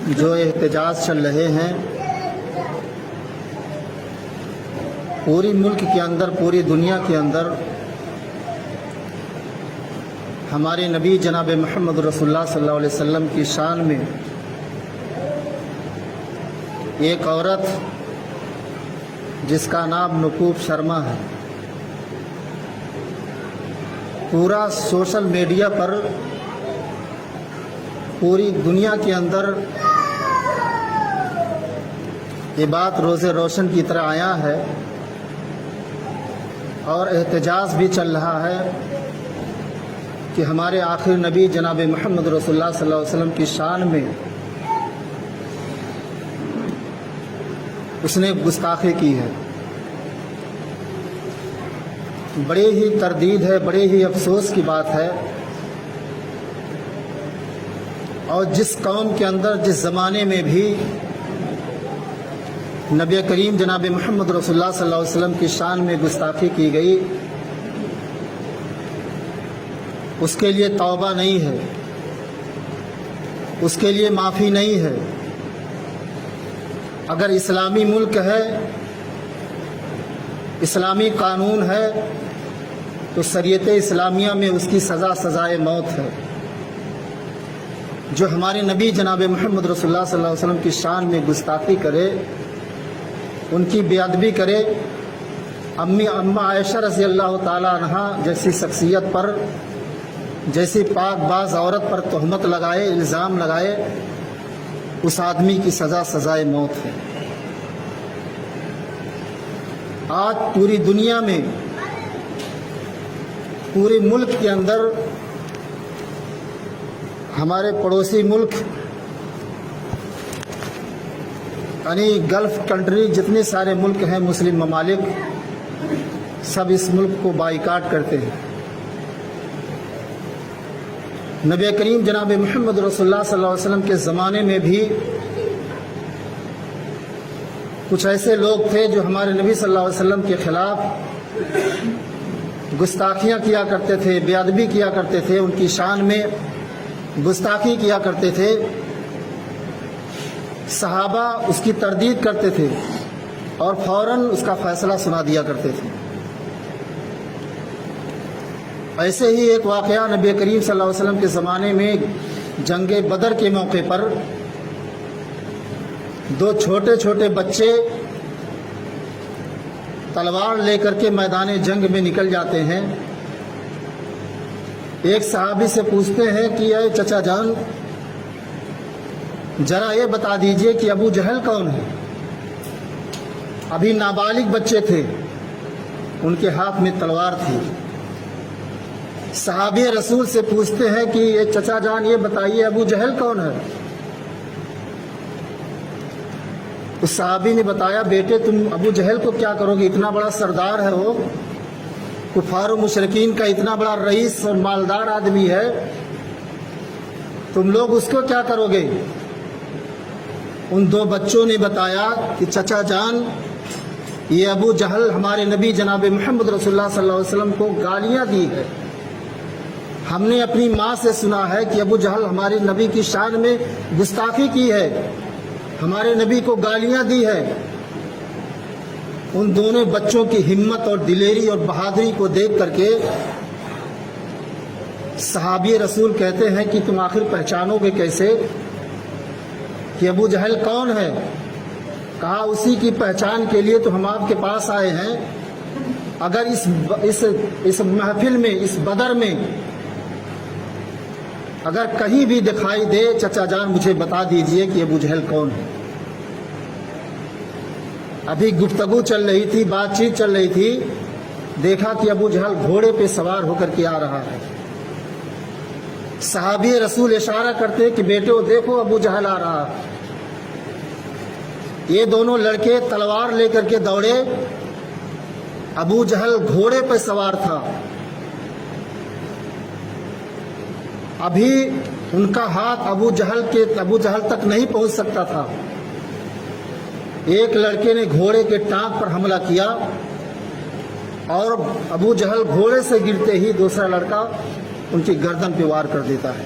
جو احتجاج چل رہے ہیں پوری ملک کے اندر، پوری دنیا کے اندر، ہمارے نبی جناب محمد رسول اللہ صلی اللہ علیہ وسلم کی شان میں ایک عورت جس کا نام نکوب شرما ہے، پورا سوشل میڈیا پر پوری دنیا کے اندر یہ بات روز روشن کی طرح آیا ہے اور احتجاج بھی چل رہا ہے کہ ہمارے آخر نبی جناب محمد رسول اللہ صلی اللہ علیہ وسلم کی شان میں اس نے گستاخی کی ہے۔ بڑے ہی تردید ہے، بڑے ہی افسوس کی بات ہے، اور جس قوم کے اندر، جس زمانے میں بھی نبی کریم جناب محمد رسول اللہ صلی اللہ علیہ وسلم کی شان میں گستاخی کی گئی، اس کے لیے توبہ نہیں ہے، اس کے لیے معافی نہیں ہے۔ اگر اسلامی ملک ہے، اسلامی قانون ہے، تو شریعت اسلامیہ میں اس کی سزا سزائے موت ہے۔ جو ہمارے نبی جناب محمد رسول اللہ صلی اللہ علیہ وسلم کی شان میں گستاخی کرے، ان کی بے ادبی کرے، اماں عائشہ رضی اللہ تعالی عنہا جیسی شخصیت پر، جیسی پاک باز عورت پر تہمت لگائے، الزام لگائے، اس آدمی کی سزا سزائے موت ہے۔ آج پوری دنیا میں، پورے ملک کے اندر، ہمارے پڑوسی ملک یعنی گلف کنٹری، جتنے سارے ملک ہیں مسلم ممالک، سب اس ملک کو بائیکاٹ کرتے ہیں۔ نبی کریم جناب محمد رسول اللہ صلی اللہ علیہ وسلم کے زمانے میں بھی کچھ ایسے لوگ تھے جو ہمارے نبی صلی اللہ علیہ وسلم کے خلاف گستاخیاں کیا کرتے تھے، بے ادبی کیا کرتے تھے، ان کی شان میں گستاخی کیا کرتے تھے۔ صحابہ اس کی تردید کرتے تھے اور فوراً اس کا فیصلہ سنا دیا کرتے تھے۔ ایسے ہی ایک واقعہ نبی کریم صلی اللہ علیہ وسلم کے زمانے میں جنگ بدر کے موقع پر دو چھوٹے چھوٹے بچے تلوار لے کر کے میدان جنگ میں نکل جاتے ہیں۔ ایک صحابی سے پوچھتے ہیں کہ اے چچا جان، ذرا یہ بتا دیجئے کہ ابو جہل کون ہے؟ ابھی نابالغ بچے تھے، ان کے ہاتھ میں تلوار تھی۔ صحابی رسول سے پوچھتے ہیں کہ اے چچا جان، یہ بتائیے ابو جہل کون ہے؟ اس صحابی نے بتایا، بیٹے تم ابو جہل کو کیا کرو گے؟ اتنا بڑا سردار ہے وہ، کفار و مشرکین کا اتنا بڑا رئیس اور مالدار آدمی ہے، تم لوگ اس کو کیا کرو گے؟ ان دو بچوں نے بتایا کہ چچا جان، یہ ابو جہل ہمارے نبی جناب محمد رسول اللہ صلی اللہ علیہ وسلم کو گالیاں دی ہے۔ ہم نے اپنی ماں سے سنا ہے کہ ابو جہل ہمارے نبی کی شان میں گستاخی کی ہے، ہمارے نبی کو گالیاں دی ہے۔ ان دونوں بچوں کی ہمت اور دلیری اور بہادری کو دیکھ کر کے صحابی رسول کہتے ہیں کہ تم آخر پہچانو گے کیسے کہ ابو جہل کون ہے؟ کہا اسی کی پہچان کے لیے تو ہم آپ کے پاس آئے ہیں۔ اگر اس محفل میں، اس بدر میں اگر کہیں بھی دکھائی دے، چچا جان مجھے بتا دیجئے کہ ابو جہل کون ہے۔ ابھی گفتگو چل رہی تھی، بات چیت چل رہی تھی، دیکھا کہ ابو جہل گھوڑے پہ سوار ہو کر کے آ رہا ہے۔ صحابی رسول اشارہ کرتے کہ بیٹو دیکھو ابو جہل آ رہا۔ یہ دونوں لڑکے تلوار لے کر کے دوڑے، ابو جہل گھوڑے پہ سوار تھا۔ ابھی ان کا ہاتھ ابو جہل تک نہیں پہنچ سکتا تھا۔ ایک لڑکے نے گھوڑے کے ٹانک پر حملہ کیا اور ابو جہل گھوڑے سے گرتے ہی دوسرا لڑکا ان کی گردن پہ وار کر دیتا ہے۔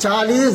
40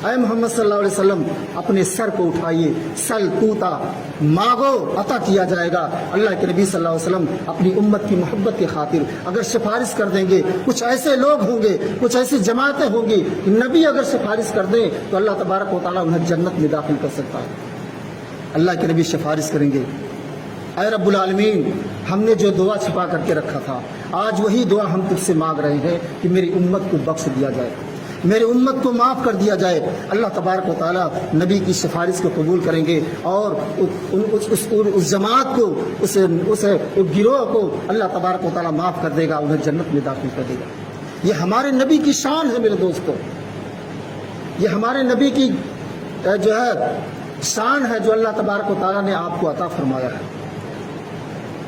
اے محمد صلی اللہ علیہ وسلم اپنے سر کو اٹھائیے، سل توتا مانگو عطا کیا جائے گا۔ اللہ کے نبی صلی اللہ علیہ وسلم اپنی امت کی محبت کی خاطر اگر سفارش کر دیں گے، کچھ ایسے لوگ ہوں گے، کچھ ایسی جماعتیں ہوں گی، نبی اگر سفارش کر دیں تو اللہ تبارک و تعالیٰ انہیں جنت میں داخل کر سکتا ہے۔ اللہ کے نبی سفارش کریں گے، اے رب العالمین ہم نے جو دعا چھپا کر کے رکھا تھا، آج وہی دعا ہم تجھ سے مانگ رہے ہیں کہ میری امت کو بخش دیا جائے، میری امت کو معاف کر دیا جائے۔ اللہ تبارک و تعالیٰ نبی کی سفارش کو قبول کریں گے اور اس جماعت کو، اس گروہ کو اللہ تبارک و تعالیٰ معاف کر دے گا، انہیں جنت میں داخل کر دے گا۔ یہ ہمارے نبی کی شان ہے میرے دوستوں، یہ ہمارے نبی کی جو ہے شان ہے جو اللہ تبارک و تعالیٰ نے آپ کو عطا فرمایا ہے۔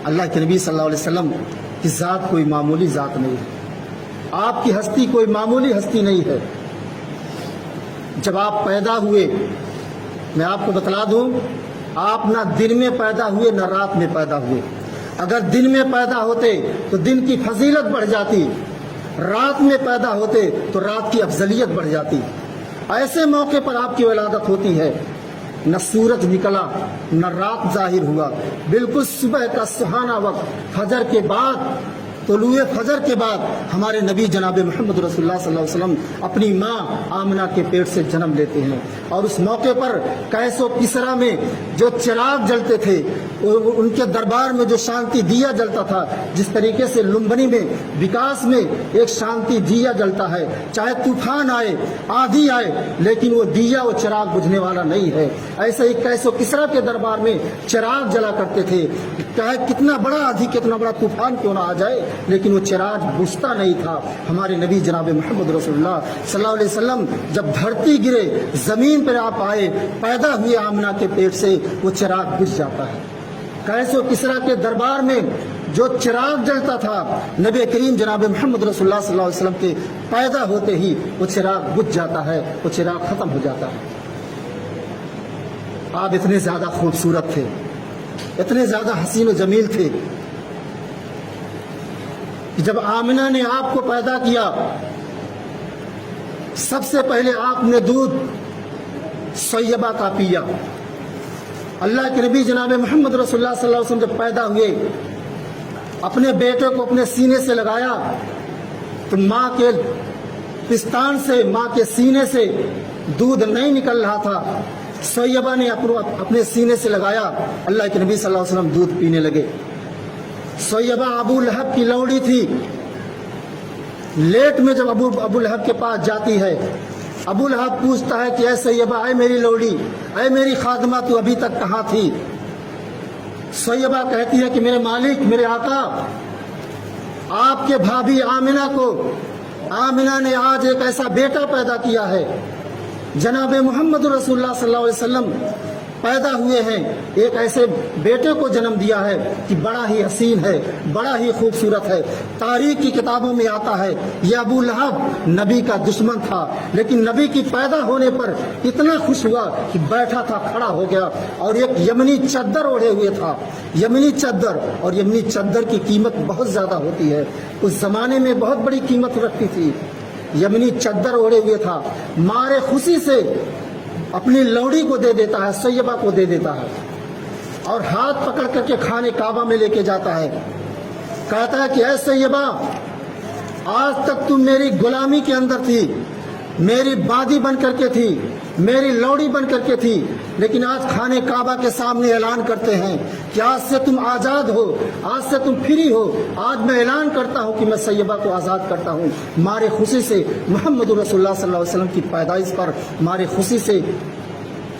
اللہ کے نبی صلی اللہ علیہ وسلم کی ذات کوئی معمولی ذات نہیں ہے، آپ کی ہستی کوئی معمولی ہستی نہیں ہے۔ جب آپ پیدا ہوئے، میں آپ کو بتلا دوں، آپ نہ دن میں پیدا ہوئے نہ رات میں پیدا ہوئے۔ اگر دن میں پیدا ہوتے تو دن کی فضیلت بڑھ جاتی، رات میں پیدا ہوتے تو رات کی افضلیت بڑھ جاتی۔ ایسے موقع پر آپ کی ولادت ہوتی ہے، نہ سورج نکلا نہ رات ظاہر ہوا، بالکل صبح کا سہانا وقت، فجر کے بعد، طلوع فجر کے بعد ہمارے نبی جناب محمد رسول اللہ صلی اللہ علیہ وسلم اپنی ماں آمنہ کے پیٹ سے جنم لیتے ہیں۔ اور اس موقع پر کیس و کسرا میں جو چراغ جلتے تھے، ان کے دربار میں جو شانتی دیا جلتا تھا، جس طریقے سے لمبنی میں وکاس میں ایک شانتی دیا جلتا ہے، چاہے طوفان آئے، آندھی آئے، لیکن وہ دیا، وہ چراغ بجھنے والا نہیں ہے۔ ایسے ہی کیس و کسرا کے دربار میں چراغ جلا کرتے تھے، چاہے کتنا بڑا آندھی، کتنا بڑا طوفان کیوں نہ آ جائے، لیکن وہ چراغ بجھتا نہیں تھا۔ ہمارے نبی جناب محمد رسول اللہ صلی اللہ علیہ وسلم جب دھرتی گرے، زمین پر آپ آئے، پیدا ہوئے آمنہ کے پیٹ سے، وہ چراغ بجھ جاتا ہے۔ کیس و کسرا کے دربار میں جو چراغ جلتا تھا، نبی کریم جناب محمد رسول اللہ صلی اللہ علیہ وسلم کے پیدا ہوتے ہی وہ چراغ بجھ جاتا ہے، وہ چراغ ختم ہو جاتا ہے۔ آپ اتنے زیادہ خوبصورت تھے، اتنے زیادہ حسین و جمیل تھے کہ جب آمنہ نے آپ کو پیدا کیا، سب سے پہلے آپ نے دودھ سیبہ کا پیا۔ اللہ کے نبی جناب محمد رسول اللہ صلی اللہ علیہ وسلم جب پیدا ہوئے، اپنے بیٹے کو اپنے سینے سے لگایا تو ماں کے پستان سے، ماں کے سینے سے دودھ نہیں نکل رہا تھا۔ سیبہ نے اپنے سینے سے لگایا، اللہ کے نبی صلی اللہ علیہ وسلم دودھ پینے لگے۔ سیبہ ابو لہب کی لوڑی تھی، لیٹ میں جب ابو لہب کے پاس جاتی ہے، ابو لہب پوچھتا ہے کہ اے سیبہ، اے میری لوڑی، اے میری خادمہ، تو ابھی تک کہاں تھی؟ سیبہ کہتی ہے کہ میرے مالک، میرے آقا، آپ کے بھابھی آمنہ کو، آمنہ نے آج ایک ایسا بیٹا پیدا کیا ہے، جناب محمد رسول اللہ صلی اللہ علیہ وسلم پیدا ہوئے ہیں، ایک ایسے بیٹے کو جنم دیا ہے کہ بڑا ہی حسین ہے، بڑا ہی خوبصورت ہے۔ تاریخ کی کتابوں میں آتا ہے یہ ابو لہب نبی کا دشمن تھا، لیکن نبی کی پیدا ہونے پر اتنا خوش ہوا کہ بیٹھا تھا، کھڑا ہو گیا، اور ایک یمنی چادر اوڑھے ہوئے تھا۔ یمنی چادر، اور یمنی چادر کی قیمت بہت زیادہ ہوتی ہے، اس زمانے میں بہت بڑی قیمت رکھتی تھی۔ یمنی چادر اوڑھے ہوئے تھا، مارے خوشی سے اپنی لوڑی کو دے دیتا ہے، سیبہ کو دے دیتا ہے، اور ہاتھ پکڑ کر کے خانے کعبہ میں لے کے جاتا ہے۔ کہتا ہے کہ اے سیبہ، آج تک تم میری غلامی کے اندر تھی، میری بادی بن کر کے تھی، میری لوڑی بن کر کے تھی، لیکن آج خانے کعبہ کے سامنے اعلان کرتے ہیں کہ آج سے تم آزاد ہو، آج سے تم فری ہو۔ آج میں اعلان کرتا ہوں کہ میں سیبہ کو آزاد کرتا ہوں۔ مارے خوشی سے محمد رسول اللہ صلی اللہ علیہ وسلم کی پیدائش پر مارے خوشی سے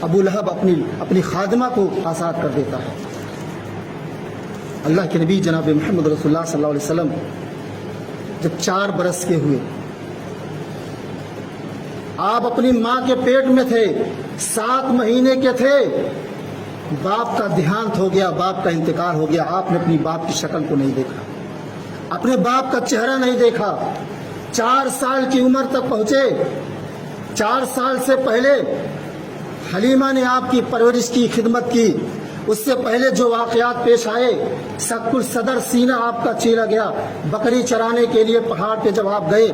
ابو لہب اپنی خادمہ کو آزاد کر دیتا ہے۔ اللہ کے نبی جناب محمد رسول اللہ صلی اللہ علیہ وسلم جب 4 برس کے ہوئے، آپ اپنی ماں کے پیٹ میں تھے، 7 مہینے کے تھے، باپ کا دیہانت ہو گیا، باپ کا انتقال ہو گیا۔ آپ نے اپنی باپ کی شکل کو نہیں دیکھا، اپنے باپ کا چہرہ نہیں دیکھا۔ 4 سال کی عمر تک پہنچے، 4 سال سے پہلے حلیمہ نے آپ کی پرورش کی، خدمت کی۔ اس سے پہلے جو واقعات پیش آئے، شق الصدر سینہ آپ کا چیرا گیا، بکری چرانے کے لیے پہاڑ پہ جب آپ گئے،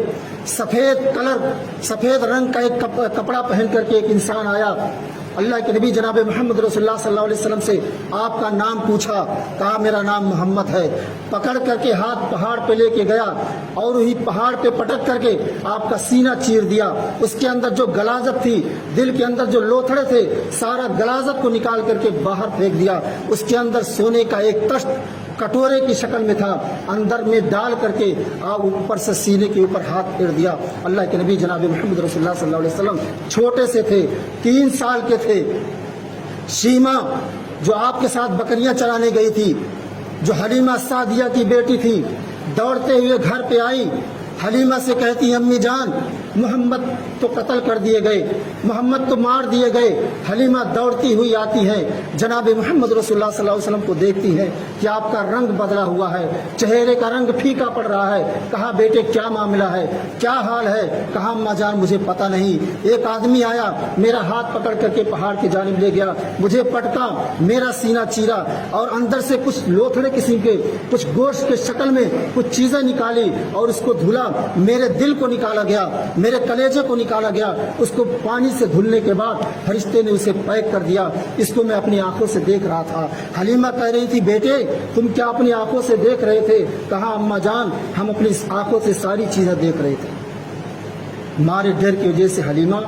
سفید رنگ کا ایک کپڑا پہن کر کے ایک انسان آیا. اللہ کے نبی جناب محمد رسول اللہ صلی اللہ علیہ وسلم سے آپ کا نام پوچھا. کہا میرا نام محمد ہے. پکڑ کر کے ہاتھ پہاڑ پہ لے کے گیا اور وہی پہاڑ پہ پٹک کر کے آپ کا سینہ چیر دیا. اس کے اندر جو غلاظت تھی, دل کے اندر جو لوتھڑے تھے, سارا غلاظت کو نکال کر کے باہر پھینک دیا. اس کے اندر سونے کا ایک تشت کٹورے کی شکل میں تھا, اندر میں ڈال کر کے آپ اوپر سے سینے کے اوپر ہاتھ پھیر دیا. اللہ کے نبی جناب محمد رسول اللہ صلی اللہ علیہ وسلم چھوٹے سے تھے, 3 سال کے تھے. شیما جو آپ کے ساتھ بکریاں چرانے گئی تھی, جو حلیمہ سعدیہ کی بیٹی تھی, دوڑتے ہوئے گھر پہ آئی. حلیمہ سے کہتی امی جان محمد تو قتل کر دیے گئے, محمد تو مار دیے گئے. حلیمہ دوڑتی ہوئی آتی ہے, جناب محمد رسول اللہ صلی اللہ علیہ وسلم کو دیکھتی ہے کہ آپ کا رنگ بدلا ہوا ہے, چہرے کا رنگ پھیکا پڑ رہا ہے. کہا بیٹے کیا معاملہ ہے, کیا حال ہے؟ کہا اماں جان مجھے پتہ نہیں, ایک آدمی آیا, میرا ہاتھ پکڑ کر کے پہاڑ کی جانب لے گیا, مجھے پٹکا, میرا سینہ چیرا اور اندر سے کچھ لوتھڑے قسم کے, کچھ گوشت کے شکل میں کچھ چیزیں نکالی اور اس کو دھلا. میرے دل کو نکالا گیا, میرے کلیجے کو نکالا گیا. اس کو پانی سے دھلنے کے بعد فرشتے نے اسے پیک کر دیا. اس کو میں اپنی آنکھوں سے دیکھ رہا تھا. حلیمہ کہہ رہی تھی بیٹے تم کیا اپنی آنکھوں سے دیکھ رہے تھے؟ کہا اماں جان ہم اپنی آنکھوں سے ساری چیزیں دیکھ رہے تھے. مارے ڈر کی وجہ سے حلیمہ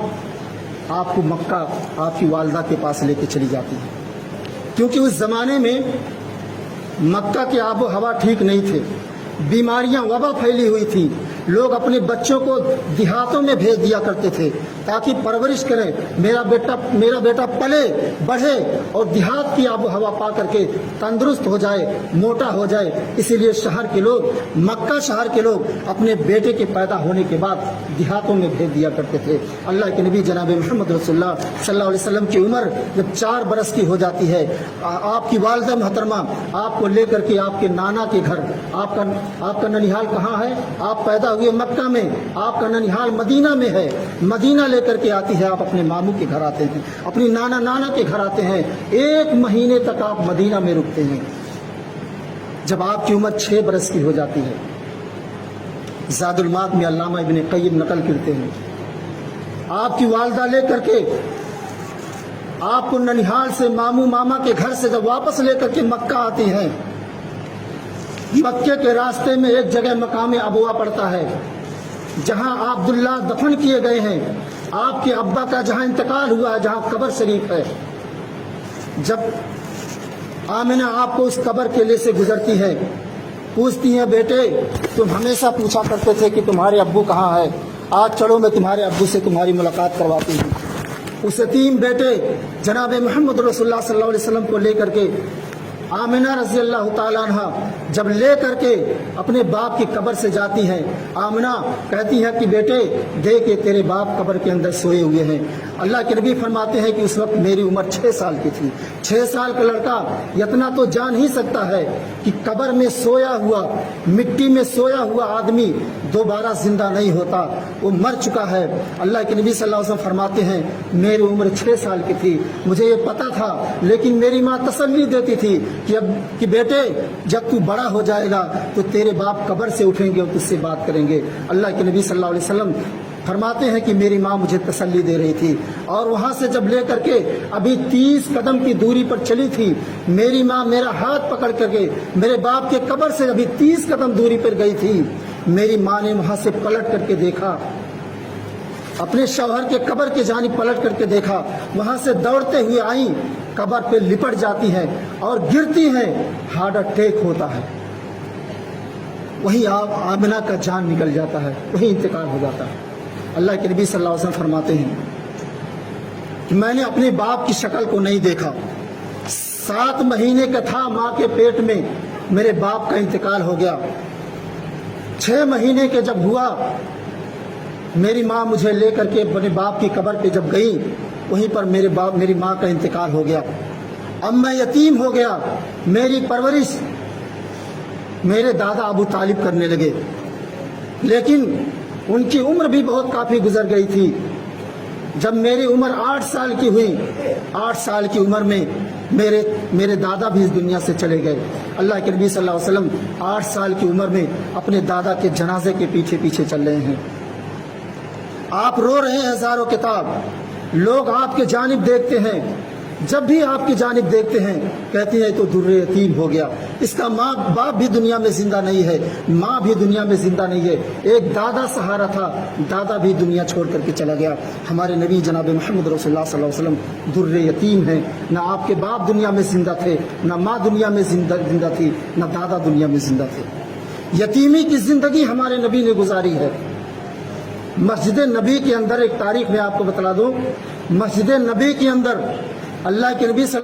آپ کو مکہ آپ کی والدہ کے پاس لے کے چلی جاتی ہے, کیونکہ اس زمانے میں مکہ کے آب و ہوا ٹھیک نہیں تھے, بیماریاں وبا پھیلی ہوئی تھی. لوگ اپنے بچوں کو دیہاتوں میں بھیج دیا کرتے تھے تاکہ پرورش کریں, میرا بیٹا پلے بڑھے اور دیہات کی آب و ہوا پا کر کے تندرست ہو جائے, موٹا ہو جائے. اسی لیے شہر کے لوگ, مکہ شہر کے لوگ اپنے بیٹے کے پیدا ہونے کے بعد دیہاتوں میں بھیج دیا کرتے تھے. اللہ کے نبی جناب محمد رسول اللہ صلی اللہ علیہ وسلم کی عمر جب 4 برس کی ہو جاتی ہے, آپ کی والدہ محترمہ آپ کو لے کر کے آپ کے نانا کے گھر, آپ کا ننیحال کہاں ہے؟ آپ پیدا ہوئے مکہ میں, آپ کا ننیحال مدینہ میں ہے. مدینہ لے کر کے آتی ہے, آپ اپنے ماموں کے گھر آتے ہیں, اپنی نانا کے گھر آتے ہیں. 1 مہینے تک آپ مدینہ میں رکتے ہیں. جب آپ کی عمر 6 برس کی ہو جاتی ہے, زاد المعاد میں علامہ ابن قیم نقل کرتے ہیں, آپ کی والدہ لے کر کے آپ کو ننیحال سے ماموں ماما کے گھر سے جب واپس لے کر کے مکہ آتی ہیں, مکے کے راستے میں ایک جگہ مقام ابوا پڑتا ہے جہاں عبداللہ دفن کیے گئے ہیں. آپ کے ابا کا جہاں انتقال ہوا ہے, جہاں قبر شریف ہے. جب آمنہ آپ کو اس قبر کے لے سے گزرتی ہے, پوچھتی ہیں بیٹے تم ہمیشہ پوچھا کرتے تھے کہ تمہارے ابو کہاں ہے, آج چلو میں تمہارے ابو سے تمہاری ملاقات کرواتی ہوں. اس یتیم بیٹے جناب محمد رسول اللہ صلی اللہ علیہ وسلم کو لے کر کے آمنہ رضی اللہ تعالیٰ عنہ جب لے کر کے اپنے باپ کی قبر سے جاتی ہیں, آمنہ کہتی ہیں کہ بیٹے دیکھ کہ تیرے باپ قبر کے اندر سوئے ہوئے ہیں. اللہ کے نبی فرماتے ہیں کہ اس وقت میری عمر 6 سال کی تھی. 6 سال کا لڑکا اتنا تو جان ہی سکتا ہے کہ قبر میں سویا ہوا, مٹی میں سویا ہوا آدمی دوبارہ زندہ نہیں ہوتا, وہ مر چکا ہے. اللہ کے نبی صلی اللہ علیہ وسلم فرماتے ہیں میری عمر 6 سال کی تھی, مجھے یہ پتا تھا, لیکن میری ماں تسلی دیتی تھی کہ بیٹے جب تو بڑا ہو جائے گا تو تیرے باپ قبر سے اٹھیں گے اور تجھ سے بات کریں گے. اللہ کے نبی صلی اللہ علیہ وسلم فرماتے ہیں کہ میری ماں مجھے تسلی دے رہی تھی, اور وہاں سے جب لے کر کے ابھی 30 قدم کی دوری پر چلی تھی, میری ماں میرا ہاتھ پکڑ کر کے میرے باپ کے قبر سے ابھی 30 قدم دوری پر گئی تھی. میری ماں نے وہاں سے پلٹ کر کے دیکھا, اپنے شوہر کے قبر کے جانب پلٹ کر کے دیکھا, وہاں سے دوڑتے ہوئے آئیں, قبر پہ لپٹ جاتی ہیں اور گرتی ہیں, ہارٹ اٹیک ہوتا ہے. وہی آمنہ کا جان نکل جاتا ہے, وہی انتقال ہو جاتا ہے. اللہ کے نبی صلی اللہ علیہ وسلم فرماتے ہیں کہ میں نے اپنے باپ کی شکل کو نہیں دیکھا, 7 مہینے کا تھا ماں کے پیٹ میں, میرے باپ کا انتقال ہو گیا. 6 مہینے کے جب ہوا, میری ماں مجھے لے کر کے اپنے باپ کی قبر پہ جب گئی, وہیں پر میری ماں کا انتقال ہو گیا. اب میں یتیم ہو گیا. میری پرورش میرے دادا ابو طالب کرنے لگے, لیکن ان کی عمر بھی بہت کافی گزر گئی تھی. جب میری عمر 8 سال کی ہوئی, 8 سال کی عمر میں میرے دادا بھی اس دنیا سے چلے گئے. اللہ کے نبی صلی اللہ علیہ وسلم 8 سال کی عمر میں اپنے دادا کے جنازے کے پیچھے پیچھے چل رہے ہیں. آپ رو رہے ہیں ہزاروں کتاب، لوگ آپ کے جانب دیکھتے ہیں، جب بھی آپ کی جانب دیکھتے ہیں کہتے ہیں تو در یتیم ہو گیا، اس کا ماں باپ بھی دنیا میں زندہ نہیں ہے، ماں بھی دنیا میں زندہ نہیں ہے، ایک دادا سہارا تھا، دادا بھی دنیا چھوڑ کر کے چلا گیا۔ ہمارے نبی جناب محمد رسول اللہ صلی اللہ علیہ وسلم در یتیم ہیں، نہ آپ کے باپ دنیا میں زندہ تھے، نہ ماں دنیا میں زندہ تھی، نہ دادا دنیا میں زندہ تھے۔ یتیمی کی زندگی ہمارے نبی نے گزاری ہے۔ مسجد نبی کے اندر ایک تاریخ میں آپ کو بتلا دوں، مسجد نبی کے اندر اللہ کے نبی